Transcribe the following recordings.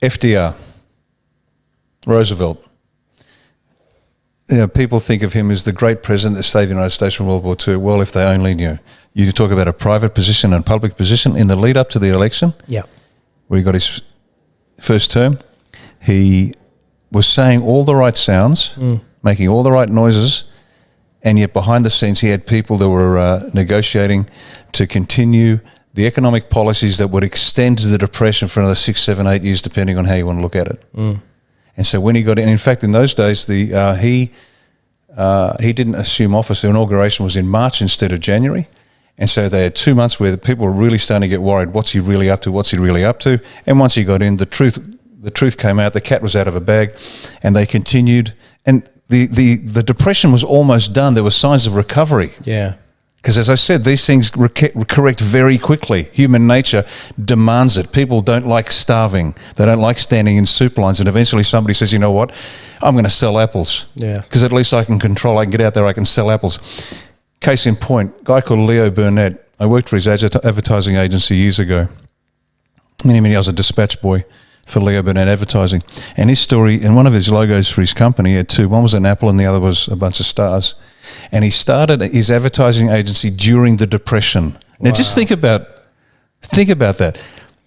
FDR, Roosevelt. People think of him as the great president that saved the United States from World War II. Well, if they only knew. You talk about a private position and public position in the lead up to the election. Yeah. Where he got his first term. He was saying all the right sounds, making all the right noises, and yet behind the scenes he had people that were negotiating to continue the economic policies that would extend the Depression for another 6, 7, 8 years, depending on how you want to look at it. And so when he got in fact, in those days, he didn't assume office. The inauguration was in March instead of January. And so they had 2 months where the people were really starting to get worried. What's he really up to? What's he really up to? And once he got in, the truth came out. The cat was out of a bag, and they continued. And the Depression was almost done. There were signs of recovery. Yeah. Because as I said, these things correct very quickly. Human nature demands it. People don't like starving. They don't like standing in soup lines. And eventually somebody says, you know what, I'm going to sell apples. Yeah. Because at least I can get out there, I can sell apples. Case in point, a guy called Leo Burnett. I worked for his advertising agency years ago. Many, I was a dispatch boy for Leo Burnett Advertising. And his story, and one of his logos for his company, he had two. One was an apple and the other was a bunch of stars. And he started his advertising agency during the Depression. Now, just think about that.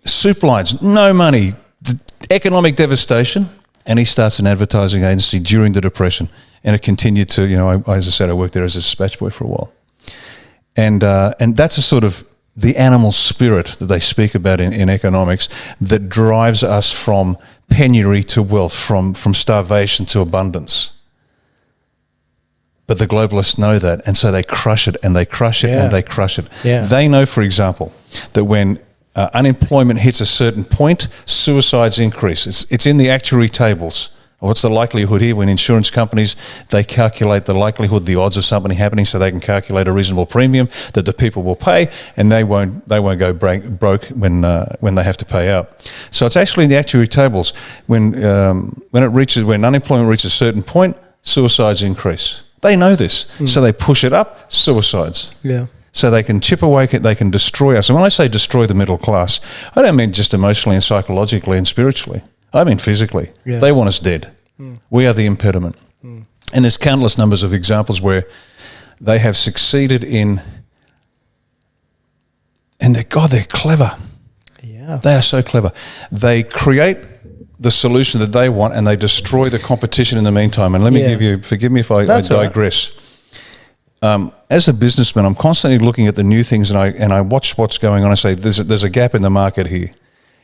Soup lines, no money, economic devastation, and he starts an advertising agency during the Depression. And it continued to, as I said, I worked there as a dispatch boy for a while. And that's a sort of the animal spirit that they speak about in economics that drives us from penury to wealth, from starvation to abundance. But the globalists know that, and so they crush it, and they crush it, and they crush it. Yeah. They know, for example, that when unemployment hits a certain point, suicides increase. It's in the actuary tables. What's the likelihood here? When insurance companies, they calculate the likelihood, the odds of something happening, so they can calculate a reasonable premium that the people will pay, and they won't go broke when they have to pay out. So it's actually in the actuary tables. When unemployment reaches a certain point, suicides increase. They know this, so they push it up, suicides. Yeah. So they can chip away, they can destroy us. And when I say destroy the middle class, I don't mean just emotionally and psychologically and spiritually. I mean physically. Yeah. They want us dead. We are the impediment. And there's countless numbers of examples where they have succeeded in, and they're clever. Yeah. They are so clever. They create the solution that they want, and they destroy the competition in the meantime. And let me give you, forgive me if I digress. Right. As a businessman, I'm constantly looking at the new things, and I watch what's going on. I say, there's a gap in the market here,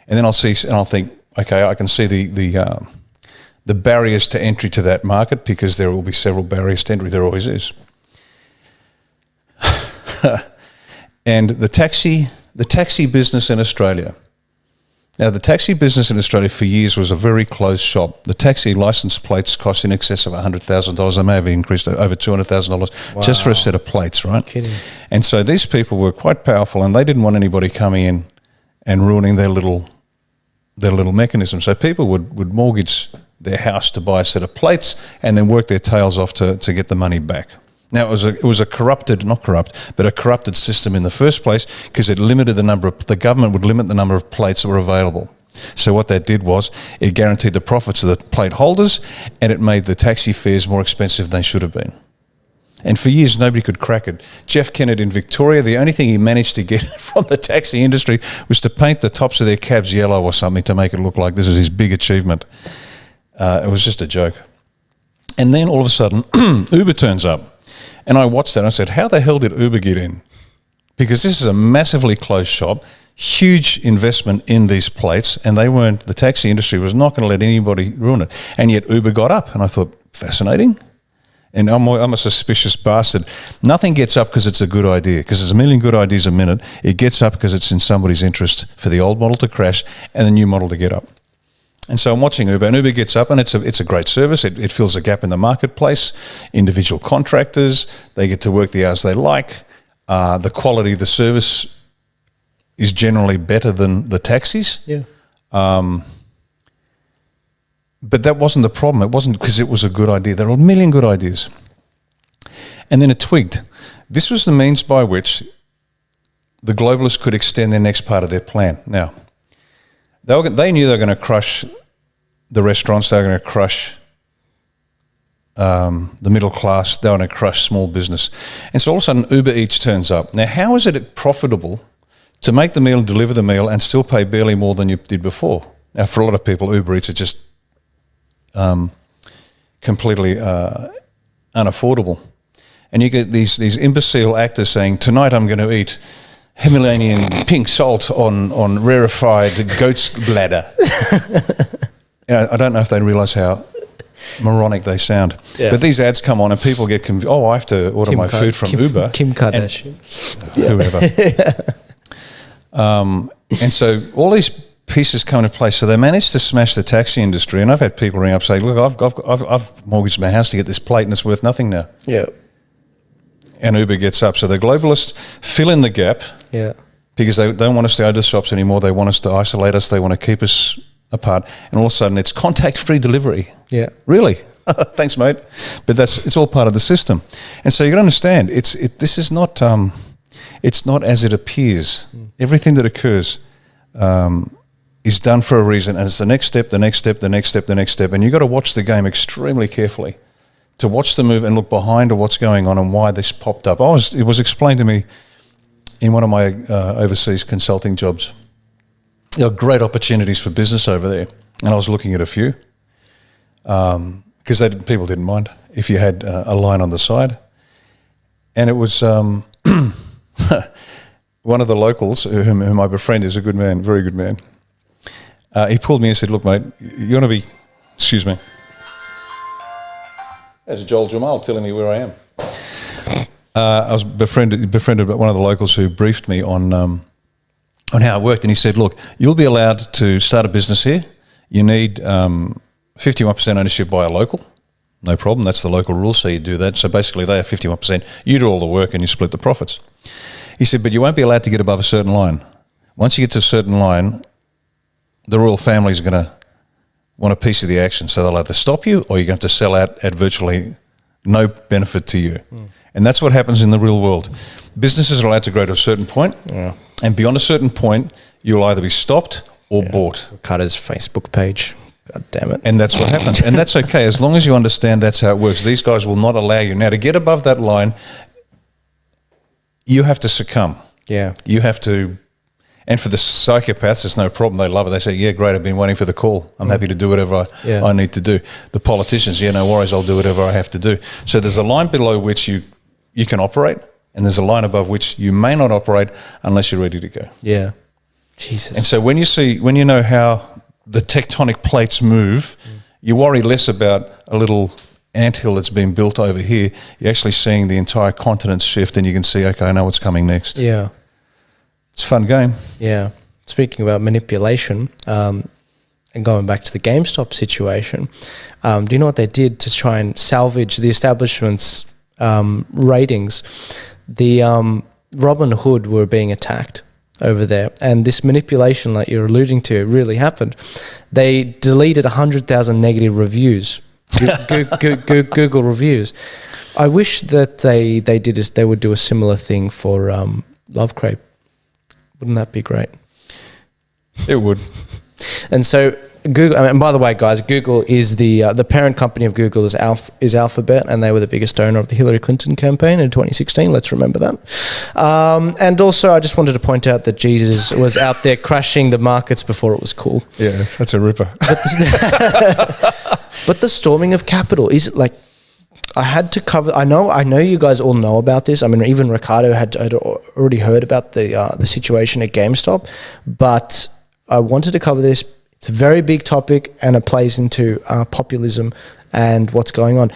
and then I'll think, okay, I can see the barriers to entry to that market, because there will be several barriers to entry. There always is. And the taxi business in Australia. Now, the taxi business in Australia for years was a very closed shop. The taxi license plates cost in excess of $100,000. They may have increased to over $200,000 just for a set of plates, right? Kidding. And so these people were quite powerful, and they didn't want anybody coming in and ruining their little mechanism. So people would mortgage their house to buy a set of plates and then work their tails off to get the money back. Now, it was a corrupted system in the first place, because it limited the government would limit the number of plates that were available. So what that did was it guaranteed the profits of the plate holders, and it made the taxi fares more expensive than they should have been. And for years, nobody could crack it. Jeff Kennett in Victoria, the only thing he managed to get from the taxi industry was to paint the tops of their cabs yellow or something to make it look like this is his big achievement. It was just a joke. And then all of a sudden, Uber turns up. And I watched that and I said, how the hell did Uber get in? Because this is a massively closed shop, huge investment in these plates, and the taxi industry was not going to let anybody ruin it. And yet Uber got up, and I thought, fascinating. And I'm a suspicious bastard. Nothing gets up because it's a good idea, because there's a million good ideas a minute. It gets up because it's in somebody's interest for the old model to crash and the new model to get up. And so I'm watching Uber, and Uber gets up, and it's a great service. It fills a gap in the marketplace. Individual contractors, they get to work the hours they like. The quality of the service is generally better than the taxis. Yeah. But that wasn't the problem. It wasn't because it was a good idea. There were a million good ideas. And then it twigged. This was the means by which the globalists could extend their next part of their plan. Now, they knew they were going to crush the restaurants. They're going to crush the middle class. They're going to crush small business. And so all of a sudden Uber Eats turns up. Now, how is it profitable to make the meal, deliver the meal, and still pay barely more than you did before? Now, for a lot of people, Uber Eats are just completely unaffordable. And you get these imbecile actors saying, tonight I'm going to eat Himalayan pink salt on rarefied goat's bladder. I don't know if they realise how moronic they sound. Yeah. But these ads come on and people get confused. Oh, I have to order my food from Uber. Kim Kardashian. Whoever. And so all these pieces come into place. So they managed to smash the taxi industry. And I've had people ring up saying, look, I've mortgaged my house to get this plate and it's worth nothing now. Yeah. And Uber gets up. So the globalists fill in the gap. Yeah. Because they don't want us to go to shops anymore. They want us to isolate us. They want to keep us apart. And all of a sudden it's contact-free delivery. Yeah. Really? Thanks, mate. But it's all part of the system. And so you got to understand, this is not it's not as it appears. Everything that occurs is done for a reason, and it's the next step, the next step, the next step, the next step. And you've got to watch the game extremely carefully to watch the move and look behind to what's going on and why this popped up. It was explained to me in one of my overseas consulting jobs. There are great opportunities for business over there, and I was looking at a few because people didn't mind if you had a line on the side. And it was one of the locals, whom I befriend, is a good man, very good man. He pulled me and said, look, mate, you want to be, excuse me. There's Joel Jammal telling me where I am. I was befriended by one of the locals who briefed me on how it worked. And he said, look, you'll be allowed to start a business here. You need 51% ownership by a local. No problem. That's the local rule. So you do that. So basically they have 51%. You do all the work and you split the profits. He said, but you won't be allowed to get above a certain line. Once you get to a certain line, the royal family is going to want a piece of the action. So they'll either stop you or you're going to have to sell out at virtually no benefit to you. And that's what happens in the real world. Businesses are allowed to grow to a certain point. Yeah. And beyond a certain point, you'll either be stopped or bought. Riccardo's Facebook page. God damn it. And that's what happens. And that's okay. As long as you understand that's how it works. These guys will not allow you. Now, to get above that line, you have to succumb. Yeah. You have to. And for the psychopaths, it's no problem. They love it. They say, yeah, great, I've been waiting for the call. I'm happy to do whatever I need to do. The politicians, yeah, no worries, I'll do whatever I have to do. So there's a line below which you can operate, and there's a line above which you may not operate unless you're ready to go. Yeah. Jesus. And so when you know how the tectonic plates move, you worry less about a little anthill that's been built over here. You're actually seeing the entire continent shift, and you can see, okay, I know what's coming next. Yeah. It's a fun game. Yeah. Speaking about manipulation, and going back to the GameStop situation, do you know what they did to try and salvage the establishment's ratings? The Robin Hood were being attacked over there, and this manipulation, like you're alluding to, really happened. They deleted 100,000 negative reviews, Google reviews. I wish that they would do a similar thing for Love Crepe. Wouldn't that be great? It would. And so Google, and by the way, guys, Google is the parent company of Google is Alphabet, and they were the biggest donor of the Hillary Clinton campaign in 2016. Let's remember that. And also, I just wanted to point out that Jesus was out there crashing the markets before it was cool. Yeah, that's a ripper. But the storming of capital is like. I had to cover. I know you guys all know about this. I mean, even Riccardo had already heard about the situation at GameStop, but I wanted to cover this. It's a very big topic, and it plays into populism and what's going on.